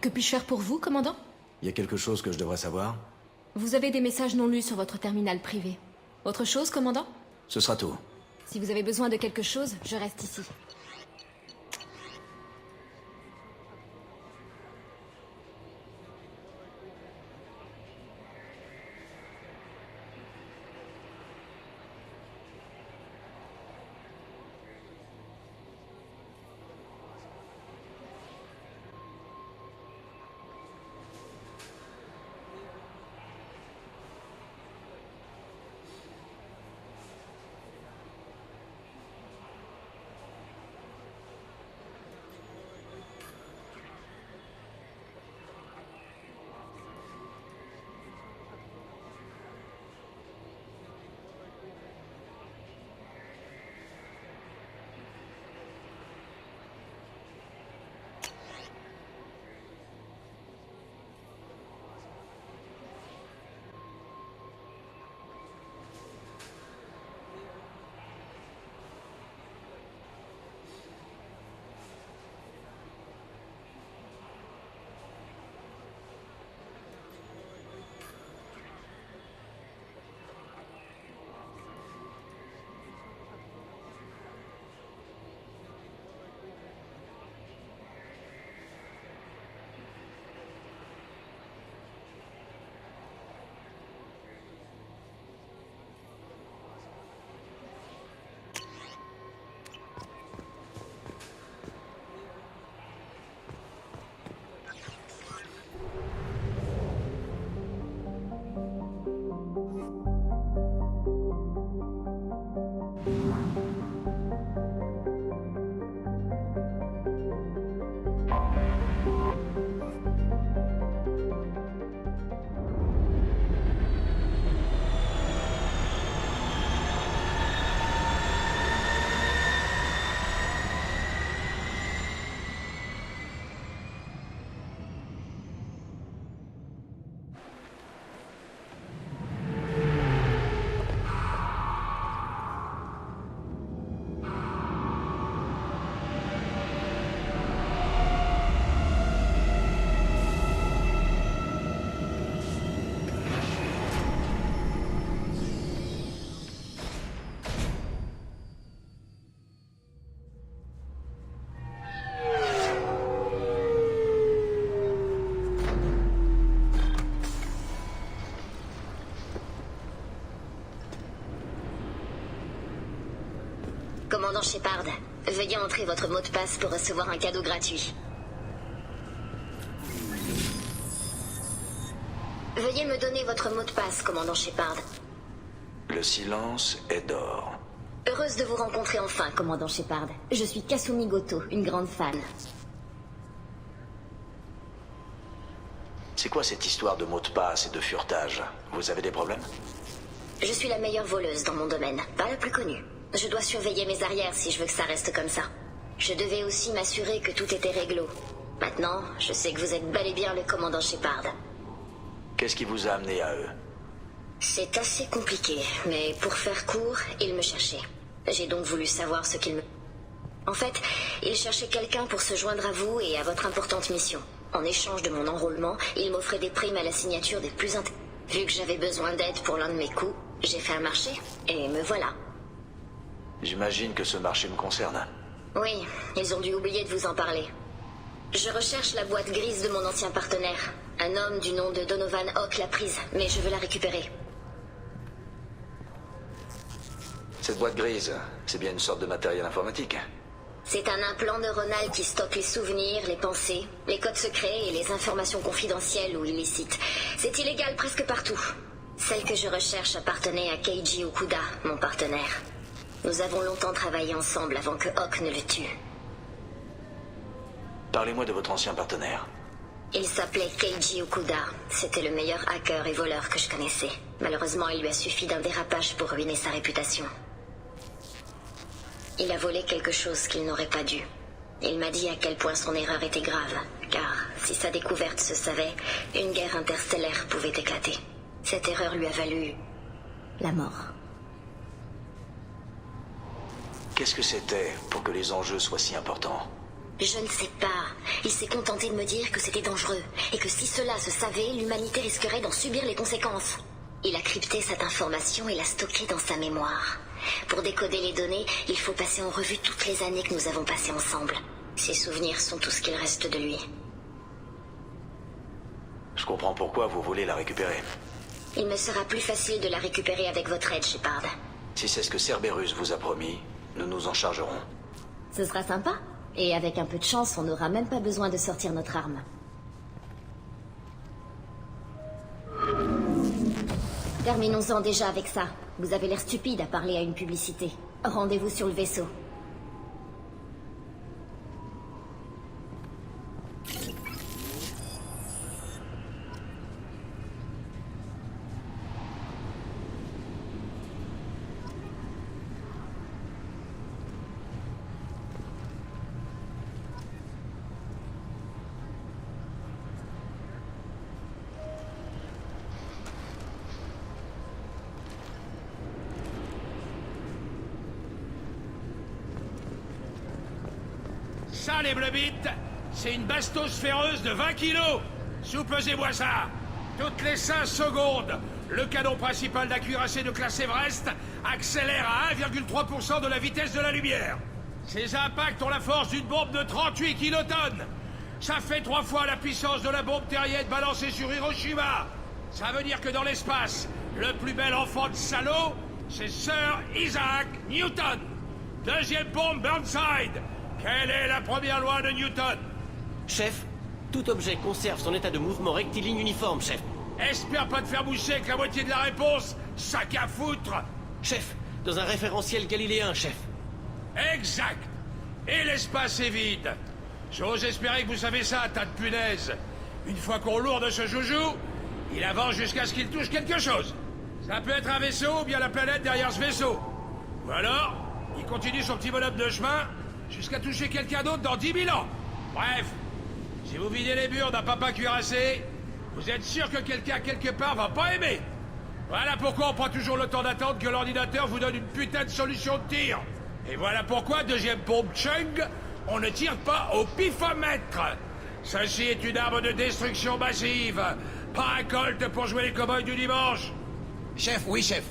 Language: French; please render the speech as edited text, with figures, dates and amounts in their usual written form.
Que puis-je faire pour vous, commandant? Y a quelque chose que je devrais savoir? Vous avez des messages non lus sur votre terminal privé. Autre chose, commandant? Ce sera tout. Si vous avez besoin de quelque chose, je reste ici. Commandant Shepard, veuillez entrer votre mot de passe pour recevoir un cadeau gratuit. Veuillez me donner votre mot de passe, commandant Shepard. Le silence est d'or. Heureuse de vous rencontrer enfin, commandant Shepard. Je suis Kasumi Goto, une grande fan. C'est quoi cette histoire de mots de passe et de furetage? Vous avez des problèmes? Je suis la meilleure voleuse dans mon domaine, pas la plus connue. Je dois surveiller mes arrières si je veux que ça reste comme ça. Je devais aussi m'assurer que tout était réglo. Maintenant, je sais que vous êtes bel et bien le commandant Shepard. Qu'est-ce qui vous a amené à eux? C'est assez compliqué, mais pour faire court, ils me cherchaient. J'ai donc voulu savoir ce qu'ils me... En fait, ils cherchaient quelqu'un pour se joindre à vous et à votre importante mission. En échange de mon enrôlement, ils m'offraient des primes à la signature des plus int... Vu que j'avais besoin d'aide pour l'un de mes coups, j'ai fait un marché, et me voilà. J'imagine que ce marché me concerne. Oui, ils ont dû oublier de vous en parler. Je recherche la boîte grise de mon ancien partenaire. Un homme du nom de Donovan Hawk l'a prise, mais je veux la récupérer. Cette boîte grise, c'est bien une sorte de matériel informatique? C'est un implant neuronal qui stocke les souvenirs, les pensées, les codes secrets et les informations confidentielles ou illicites. C'est illégal presque partout. Celle que je recherche appartenait à Keiji Okuda, mon partenaire. Nous avons longtemps travaillé ensemble avant que Hawk ne le tue. Parlez-moi de votre ancien partenaire. Il s'appelait Keiji Okuda. C'était le meilleur hacker et voleur que je connaissais. Malheureusement, il lui a suffi d'un dérapage pour ruiner sa réputation. Il a volé quelque chose qu'il n'aurait pas dû. Il m'a dit à quel point son erreur était grave, car si sa découverte se savait, une guerre interstellaire pouvait éclater. Cette erreur lui a valu la mort. Qu'est-ce que c'était pour que les enjeux soient si importants? Je ne sais pas. Il s'est contenté de me dire que c'était dangereux, et que si cela se savait, l'humanité risquerait d'en subir les conséquences. Il a crypté cette information et l'a stockée dans sa mémoire. Pour décoder les données, il faut passer en revue toutes les années que nous avons passées ensemble. Ses souvenirs sont tout ce qu'il reste de lui. Je comprends pourquoi vous voulez la récupérer. Il me sera plus facile de la récupérer avec votre aide, Shepard. Si c'est ce que Cerberus vous a promis, nous nous en chargerons. Ce sera sympa. Et avec un peu de chance, on n'aura même pas besoin de sortir notre arme. Terminons-en déjà avec ça. Vous avez l'air stupide à parler à une publicité. Rendez-vous sur le vaisseau. Ça, les bleubites, c'est une bastos féroce de 20 kilos. Soupesez-moi ça. Toutes les 5 secondes, le canon principal d'un cuirassé de classe Everest accélère à 1,3% de la vitesse de la lumière. Ces impacts ont la force d'une bombe de 38 kilotonnes. Ça fait 3 fois la puissance de la bombe terrienne balancée sur Hiroshima. Ça veut dire que dans l'espace, le plus bel enfant de salaud, c'est Sir Isaac Newton. Deuxième bombe Burnside. Quelle est la première loi de Newton? Chef, tout objet conserve son état de mouvement rectiligne uniforme, chef. Espère pas te faire boucher avec la moitié de la réponse, sac à foutre. Chef, dans un référentiel galiléen, chef. Exact. Et l'espace est vide. J'ose espérer que vous savez ça, tas de punaises. Une fois qu'on lourde ce joujou, il avance jusqu'à ce qu'il touche quelque chose. Ça peut être un vaisseau ou bien la planète derrière ce vaisseau. Ou alors, il continue son petit bonhomme de chemin jusqu'à toucher quelqu'un d'autre dans 10 000 ans. Bref, si vous videz les murs d'un papa cuirassé, vous êtes sûr que quelqu'un quelque part va pas aimer. Voilà pourquoi on prend toujours le temps d'attendre que l'ordinateur vous donne une putain de solution de tir. Et voilà pourquoi, deuxième pompe Chung, on ne tire pas au pifomètre. Ceci est une arme de destruction massive, pas un colt pour jouer les cow-boys du dimanche. Chef, oui chef.